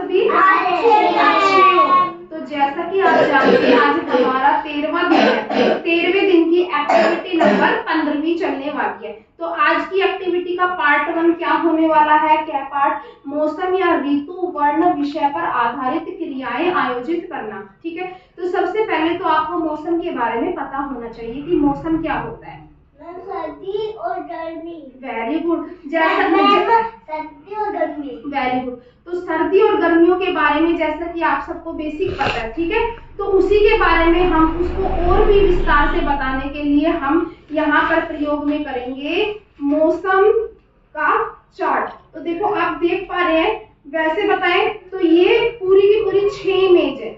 भी अच्छे हो। तो जैसा कि आप जानते हैं आज हमारा 13वां दिन है, 13वें दिन की एक्टिविटी नंबर 15वीं चलने वाली है। तो आज की एक्टिविटी का पार्ट 1 क्या होने वाला है? क्या पार्ट? मौसम या ऋतु वर्ण विषय पर आधारित क्रियाएं आयोजित करना। ठीक है, तो सबसे पहले तो आपको मौसम के बारे में पता होना चाहिए कि मौसम क्या होता है। सर्दी और गर्मी। Very good. जैसा सर्दी और गर्मी। Very good. तो सर्दी और गर्मियों के बारे में जैसा कि आप सबको बेसिक पता है, ठीक है, तो उसी के बारे में हम उसको और भी विस्तार से बताने के लिए हम यहाँ पर प्रयोग में करेंगे मौसम का चार्ट। तो देखो आप देख पा रहे हैं, वैसे बताएं तो ये पूरी की पूरी 6 इमेज है।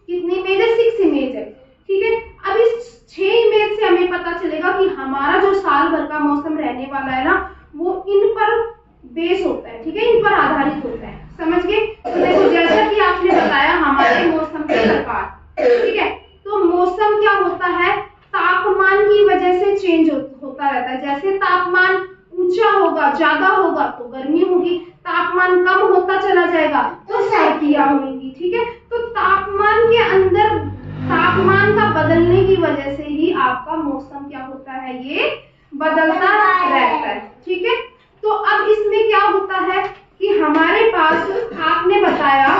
कितनी इमेज है? 6 इमेज है। ठीक है, अब इस 6 इमेज से हमें पता चलेगा कि हमारा जो साल भर का मौसम रहने वाला है ना, वो इन पर बेस होता है। ठीक है, इन पर आधारित होता है। समझ गए? तो देखो जैसा कि आपने बताया हमारे मौसम के प्रकार, ठीक है, तो मौसम क्या होता है? तापमान की वजह से चेंज होता रहता है। जैसे तापमान ऊंचा होगा, ज्यादा होगा तो गर्मी होगी, तापमान कम होता चला जाएगा तो सर्दियां होंगी। ठीक है, तो तापमान के अंदर तापमान का बदलने की वजह से ही आपका मौसम क्या होता है? ये बदलता रहता है। ठीक है, तो अब इसमें क्या होता है कि हमारे पास आपने बताया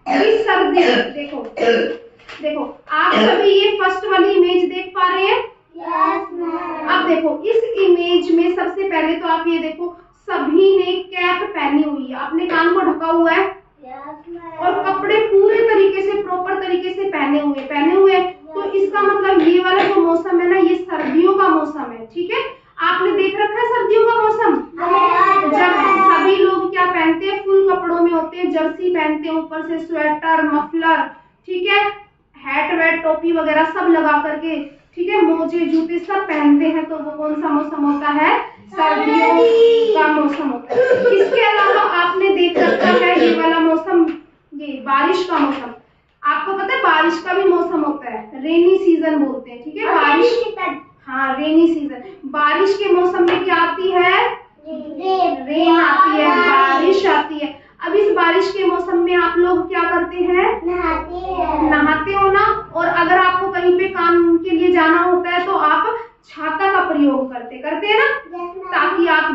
कि सर्दी, देखो देखो आप सभी ये फर्स्ट वाली इमेज देख पा रहे हैं? अब देखो इस इमेज में सबसे पहले तो आप ये देखो, सभी ने कैप पहनी हुई है, अपने कान को ढका हुआ है और कपड़े पूरे तरीके से प्रॉपर तरीके से पहने हुए हैं। तो इसका मतलब ये वाला जो मौसम है ना, ये सर्दियों का मौसम है। ठीक है, आपने देख रखा है सर्दियों का मौसम, जब सभी लोग क्या पहनते हैं? फुल कपड़ों में होते हैं, जर्सी पहनते हैं, ऊपर से स्वेटर, मफलर, ठीक है, हैट वेट टोपी वगैरह सब लगा करके, ठीक है, मोजे जूते सब पहनते हैं। तो वो कौन सा मौसम होता है? सर्दियों का मौसम होता है। इसके अलावा आपने देख रखा है ये वाला मौसम, ये बारिश का मौसम। आपको पता है बारिश का भी मौसम होता है, रेनी सीजन बोलते हैं। ठीक है, बारिश, हाँ रेनी सीजन। बारिश के मौसम में क्या आती है? रेन आती है, बारिश आती है। अब इस बारिश के मौसम में आप लोग क्या करते हैं? नहाते हो ना। और अगर आपको कहीं पे काम के लिए जाना होता है तो आप छाता का प्रयोग करते हैं ना, ताकि आप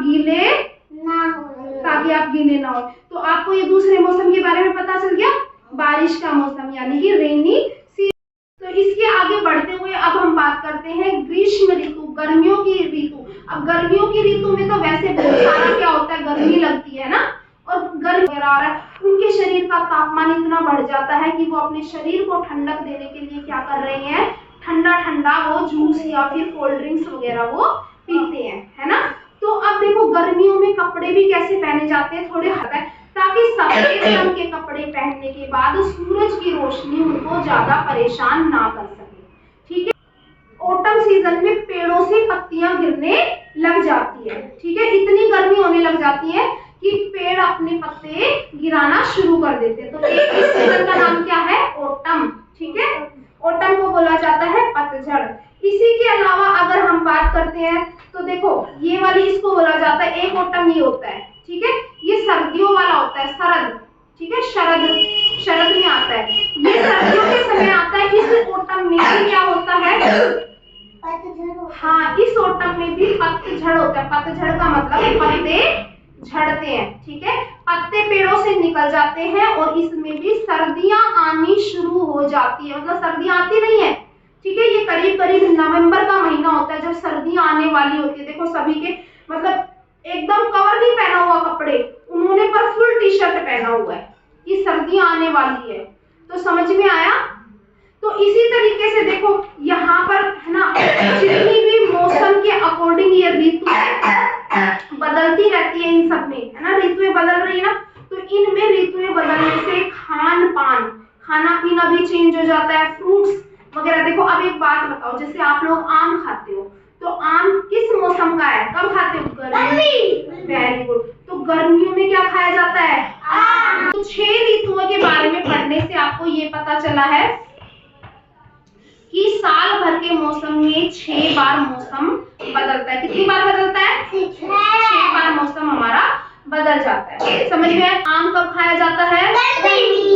गीले ना हो। तो आपको ये दूसरे मौसम के बारे में पता चल गया, बारिश का मौसम यानी कि रेनी सीजन। तो इसके आगे बढ़ते हुए अब हम बात करते हैं ग्रीष्म ऋतु, गर्मियों की ऋतु। अब गर्मियों की ऋतु में तो वैसे बहुत सारा क्या होता है, गर्मी लगती है ना, और गर्मी वगैरह आ रहा है, उनके शरीर का तापमान इतना बढ़ जाता है कि वो अपने शरीर को ठंडक देने के लिए क्या कर रहे हैं? ठंडा ठंडा वो जूस या फिर कोल्ड ड्रिंक्स वगैरह वो पीते हैं, है ना। तो अब देखो गर्मियों में कपड़े भी कैसे पहने जाते हैं? थोड़े हल्के, ताकि सफेद रंग के कपड़े पहनने के बाद सूरज की रोशनी उनको ज्यादा परेशान ना कर सके। ठीक है, ऑटम सीजन में पेड़ों से पत्तियां गिरने लग जाती है। ठीक है, इतनी गर्मी होने लग जाती है कि पेड़ अपने पत्ते गिराना शुरू कर देते हैं। तो एक इस सीजन का नाम क्या है? ऑटम। ठीक है, ऑटम को बोला जाता है पतझड़। इसी के अलावा अगर हम बात करते हैं तो देखो ये वाली, इसको बोला जाता है, एक ऑटम ये होता है। ठीक है, ये सर्दियों वाला होता है, शरद। ठीक है, शरद में आता है, ये सर्दियों के समय आता है। इस ऑटम में भी क्या होता है? हाँ, इस ऑटम में भी पतझड़ होता है। पतझड़ का मतलब पत्ते झड़ते हैं। ठीक है, पत्ते पेड़ों से निकल जाते हैं और इसमें भी सर्दियां आनी शुरू हो जाती है। मतलब सर्दियां आती नहीं है। ठीक है, ये करीब करीब नवंबर का महीना होता है जब सर्दियां आने वाली होती है। देखो सभी के मतलब एकदम कवर नहीं पहना हुआ कपड़े, उन्होंने पर फुल टी शर्ट पहना हुआ है कि सर्दियां आने वाली है। तो समझ में आया? तो इसी तरीके से देखो यहाँ पर है ना, जितनी भी मौसम के अकॉर्डिंग ये ऋतु बदलती रहती है, इन सब में है ना, ऋतुएं बदल रही है ना। तो इनमें ऋतुएं बदलने से खान पान, खाना पीना भी चेंज हो जाता है, फ्रूट्स वगैरह। देखो अब एक बात बताओ, जैसे आप लोग आम खाते हो तो आम किस मौसम का है? कब खाते हो? गर्मी। Very good. तो गर्मियों में क्या खाया जाता है? आम। तो 6 ऋतुओं के बारे में पढ़ने से आपको ये पता चला है कि साल भर के मौसम में 6 बार मौसम बदलता है। कितनी बार बदलता है? 6 बार मौसम हमारा बदल जाता है। समझ में आया? आम कब खाया जाता है?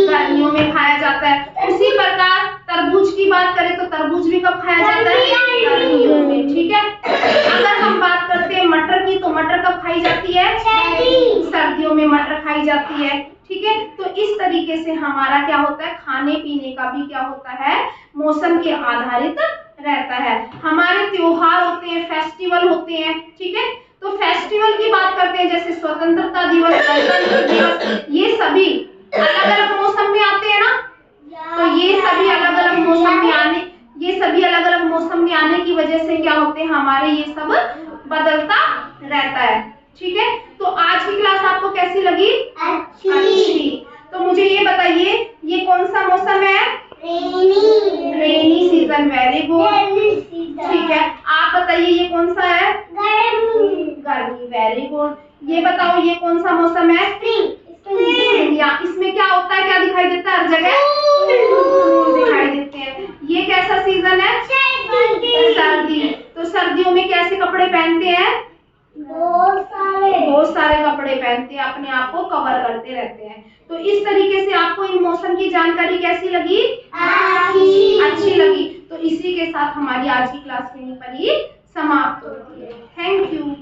गर्मियों में खाया जाता है। उसी प्रकार तरबूज की बात करें तो तरबूज भी कब खाया जाता है? गर्मियों में। ठीक है। अगर हम बात करते हैं मटर की, तो मटर कब खाई जाती है? सर्दियों में मटर खाई जाती है। ठीक है। तो इस तरीके से हमारा क्या होता है, खाने पीने का भी क्या होता है, मौसम के आधारित रहता है। हमारे त्योहार होते हैं, फेस्टिवल होते हैं। ठीक है। तो फेस्टिवल की बात करते हैं, जैसे स्वतंत्रता दिवस, गणतंत्र दिवस, ये सभी अलग अलग मौसम में आते हैं ना। तो ये सभी अलग अलग मौसम में आने की वजह से क्या होते हैं, हमारे ये सब बदलता रहता है। ठीक है। तो आज की क्लास आपको कैसी लगी? अच्छी। तो मुझे ये बताइए, ये कौन सा मौसम है? Rainy season. Very good. ठीक है। आप बताइए ये कौन सा है? गर्मी। Very good. ये बताओ ये कौन सा मौसम है? या इसमें क्या होता है, क्या दिखाई देता है? हर जगह फूल दिखाई देते हैं। ये कैसा सीजन है? सर्दी। तो सर्दियों में कैसे कपड़े पहनते हैं? बहुत सारे कपड़े पहनते हैं, अपने आप को कवर करते रहते हैं। तो इस तरीके से आपको इन मौसम की जानकारी कैसी लगी? अच्छी लगी। तो इसी के साथ हमारी आज की क्लास यहीं पर ही समाप्त होती है। Thank you.